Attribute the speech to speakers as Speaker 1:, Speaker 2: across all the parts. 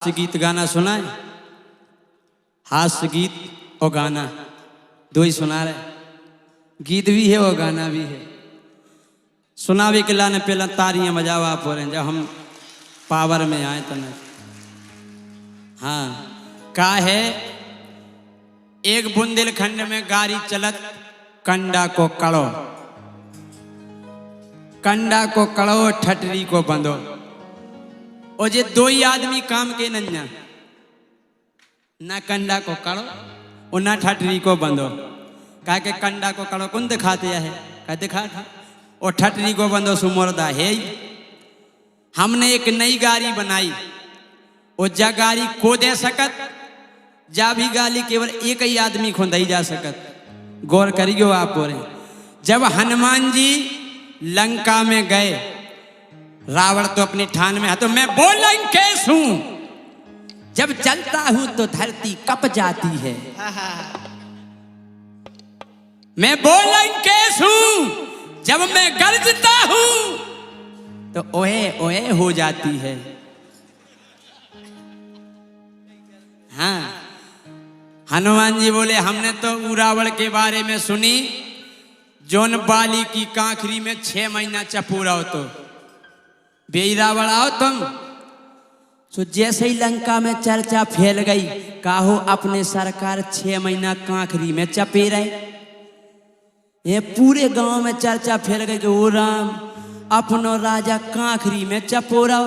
Speaker 1: हास्य गीत गाना सुना है? हास्य गीत और गाना दो ही सुना रहे। गीत भी है और गाना भी है। सुनावे के लाने पहला तारियां बजावा आप हो रहे हैं जब हम पावर में आए तो नहीं। हाँ का है एक बुंदेलखंड में गाड़ी चलत कंडा को कड़ो, कंडा को कड़ो ठटरी को बंधो। और ये दो ही आदमी काम के नन्या, ना कंडा को कड़ो और ना ठटरी को बंधो। कहा के कंडा को कड़ो कौन दिखाते है? कहा दिखा था। और ठटरी को बंधो सुमरदा है। हमने एक नई गाड़ी बनाई और जा गाड़ी को दे सकत जा भी गाली केवल एक ही आदमी को दई जा सकत। गौर करियो आप बोले जब हनुमान जी लंका में गए, रावण तो अपनी ठान में है तो मैं वो लंकेश हूं, जब चलता हूं तो धरती कप जाती है। मैं वो लंकेश हूं जब मैं गरजता हूं तो ओए ओए हो जाती है। हाँ हनुमान जी बोले हमने तो रावण के बारे में सुनी जोन बाली की कांखरी में 6 महीना चपूरा हो तो बे रावण आओ तुम। तो जैसे ही लंका में चर्चा फैल गई काहो अपने सरकार 6 महीना कांखरी में चपे रहे। ये पूरे गांव में चर्चा फैल गई कि ओ राम अपनो राजा कांखरी में चपोरा।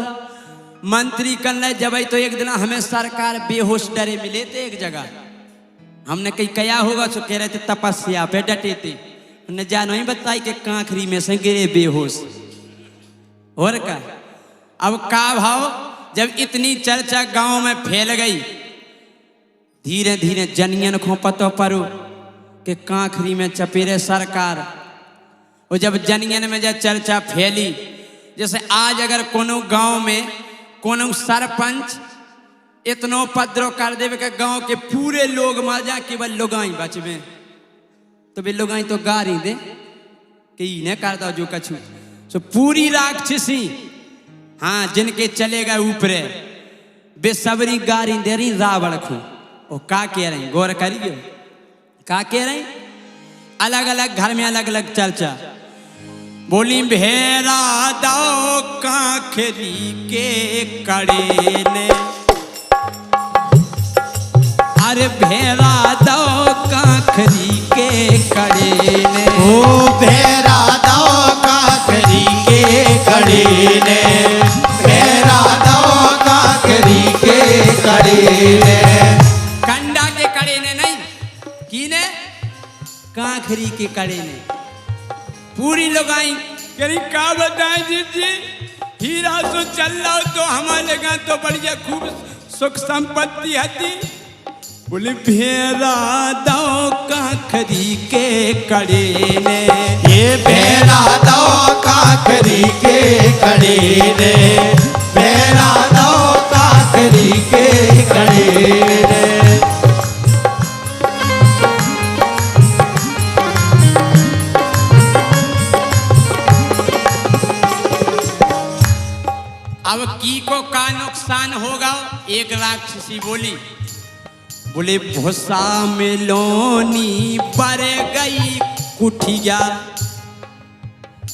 Speaker 1: मंत्री कर ले जब तो एक दिन हमें सरकार बेहोश डरे मिले थे एक जगह। हमने कहीं कया होगा तो कह रहे थे तपस्या पे डटे थे। उन्हें जानो ही बताई कि कांखरी में से गिरे बेहोश। और का अब का भाव जब इतनी चर्चा गांव में फैल गई धीरे धीरे जनियन को पतो परो कि कांखरी में चपेरे सरकार। और जब जनियन में जब चर्चा फैली जैसे आज अगर कोनो गांव में कोनो सरपंच इतनो पद्रो कर देवे के गांव के पूरे लोग मर जा केवल लोगाई बचवे तो वे लोगाई तो गारी दे कि इन्हें कर दो जो कछु। तो पूरी राक्षसी हाँ जिनके चलेगा ऊपरे बेसबरी गारी दे रही रावण को। और का कह रही गौर करिए का कह रही अलग अलग घर में अलग अलग चर्चा। बोली भेरा दो कांखरी के कड़े ने, अरे भेरा दो कांखरी के कड़े ने।
Speaker 2: ओ भेरा दो कांखरी के कड़े ने, भेरा दो कांखरी के कड़े ने।
Speaker 1: कंडा के कड़े ने नहीं की ने कांखरी के कड़े ने। पूरी लोगाई करी का बताएं जी हीरा सो चल रहा तो हमारे लगा तो बढ़िया खूब सुख संपत्ति हती। बोले भेरा दो कांखरी के कड़े ने,
Speaker 2: ये भेरा दो कांखरी के कड़े ने, भेरा दो कांखरी के कड़े ने।
Speaker 1: अब की को का नुकसान होगा? एक राक्षसी बोली बोले भूसा में लोनी पर गई कुठिया।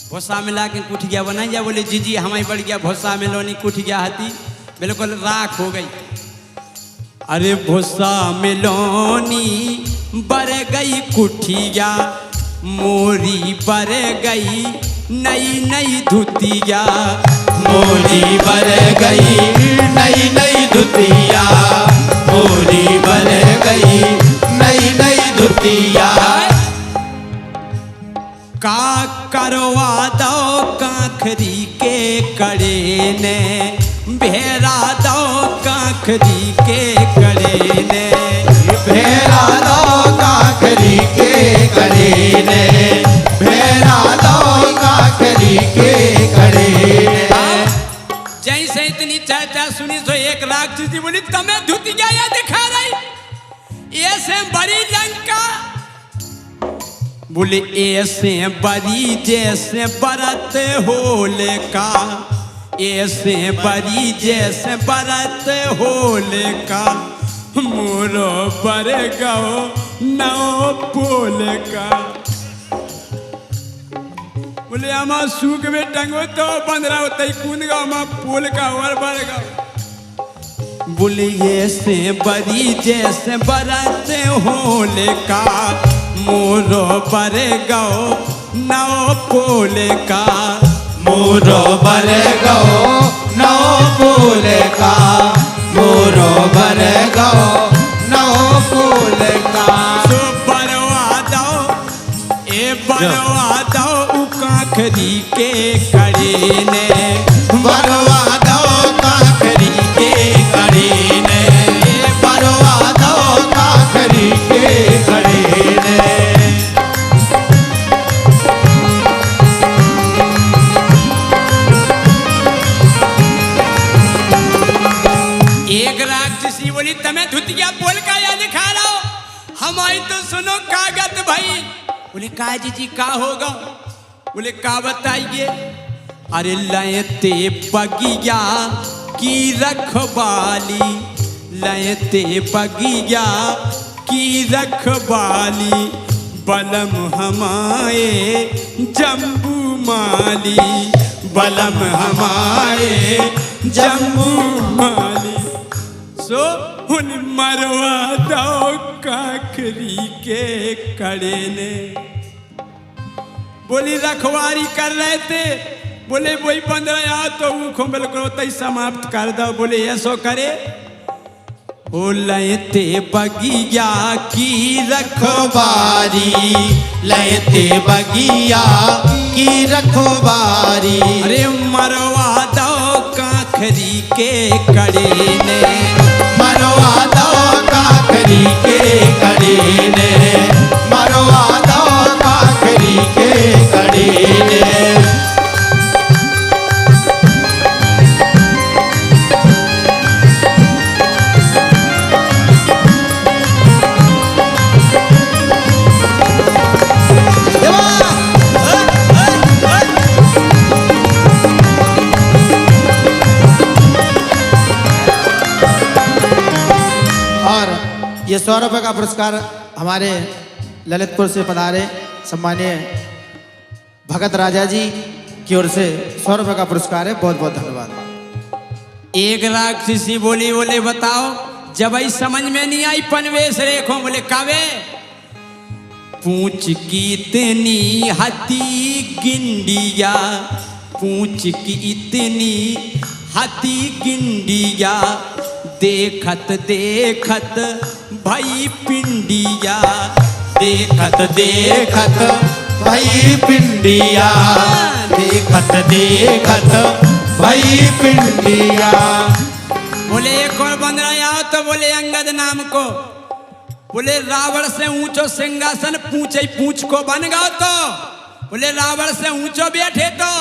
Speaker 1: भूसा मिला के कुठिया बनाई जा। बोले जी हमारी बढ़ गया भूसा में लोनी कुठिया हती बिल्कुल राख हो गई। अरे भूसा में लोनी बर गई कुठिया मोरी बर गई नई नई धुतिया।
Speaker 2: मोरी बर गई नई नई धुतिया, मोरी बर गई नई नई धुतिया।
Speaker 1: का करवा दो कांखरी के कड़े ने, भेरा दो कांखरी के कड़े ने।
Speaker 2: भेरा दो कांखरी के कड़े ने, भेरा दो कांखरी के कड़े ने।
Speaker 1: जैसे इतनी चर्चा सुनी तो एक राक्षसी बोली तुम्हें धुतिया या दिखा रही ऐसे बड़ी लंका। बोले ऐसे बड़ी जैसे बरत होले का ऐसे बरी जैसे बरत होले का मोरो बर गो नौ पोल का। बोले आमा सूख में टंगो तो बंदरा होता ही कूद गाओ माँ पोल का और बर गो। बोले ऐसे बरी जैसे बरत होले का मोरो बर गो नौ पोल का।
Speaker 2: मोरो बर गो नौ फूल का, मोरो बर गो नौ फूल का।
Speaker 1: सो बरवा दो ए बरवा दो काखरी के करे ने,
Speaker 2: बरवा दो काखरी के करे ने, बरवा दो काखरी के करे ने।
Speaker 1: एक राक्षसी बोली तमें धुतिया बोल का याद खा रहा हो, हमारी तो सुनो कागत भाई। बोले का जी का होगा? बोले का बताइए? अरे लयते बगिया की रखवाली, लयते बगिया की रखवाली, बलम हमारे जम्बू माली, बलम हमारे जम्बू माली। सो उन मरवा दो काखरी के कड़े ने। बोली रखवारी कर रहे थे, बोले वही 15 आ तो खोबल करो तई समाप्त कर दो। बोले ऐसो करे ओ लयते बगिया की
Speaker 2: रखवारी, लयते बगिया की रखवारी।
Speaker 1: अरे मरवा दो काखरी के कड़े ने,
Speaker 2: मरवा दो काखरी के कड़े ने, मरवा दो काखरी के कड़े ने। ये 100 रुपये का पुरस्कार हमारे ललितपुर से पधारे सम्मानीय भगत राजा जी की ओर से 100 रुपये का पुरस्कार है। बहुत बहुत धन्यवाद।
Speaker 1: एक राक्षसी बोली बोले बताओ जब आई समझ में नहीं आई पनवेश रेखो। बोले कावे पूछ की इतनी हती गिंडिया, पूछ की इतनी हती गिंडिया, देखत देखत भाई पिंडिया,
Speaker 2: देखत देखत भाई पिंडिया, देखत देखत भाई पिंडिया।
Speaker 1: बोले एक और बंदरा आओ तो बोले अंगद नाम को। बोले रावण से ऊंचो सिंहासन पूछे पूछ को बन गओ तो। बोले रावण से ऊंचो बैठे तो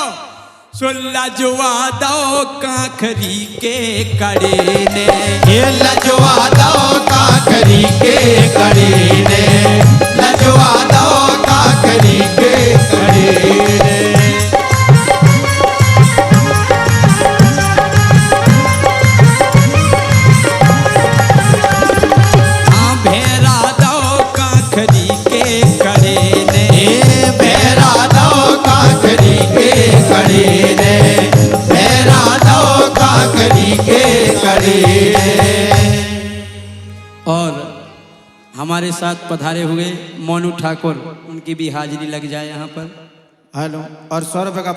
Speaker 1: सो लजवा दो काखरी के कड़े ने,
Speaker 2: ये लजवा दो काखरी के कड़े ने, लजवा दो काखरी के कड़े ने।
Speaker 1: हाँ भेरा दो काखरी के कड़े ने,
Speaker 2: भेरा दो काखरी के कड़े ने, भेरा दो काखरी के कड़े ने।
Speaker 1: और हमारे साथ पधारे हुए मोनू ठाकुर, उनकी भी हाजिरी लग जाए यहाँ पर।
Speaker 2: हेलो। और 100 रुपये का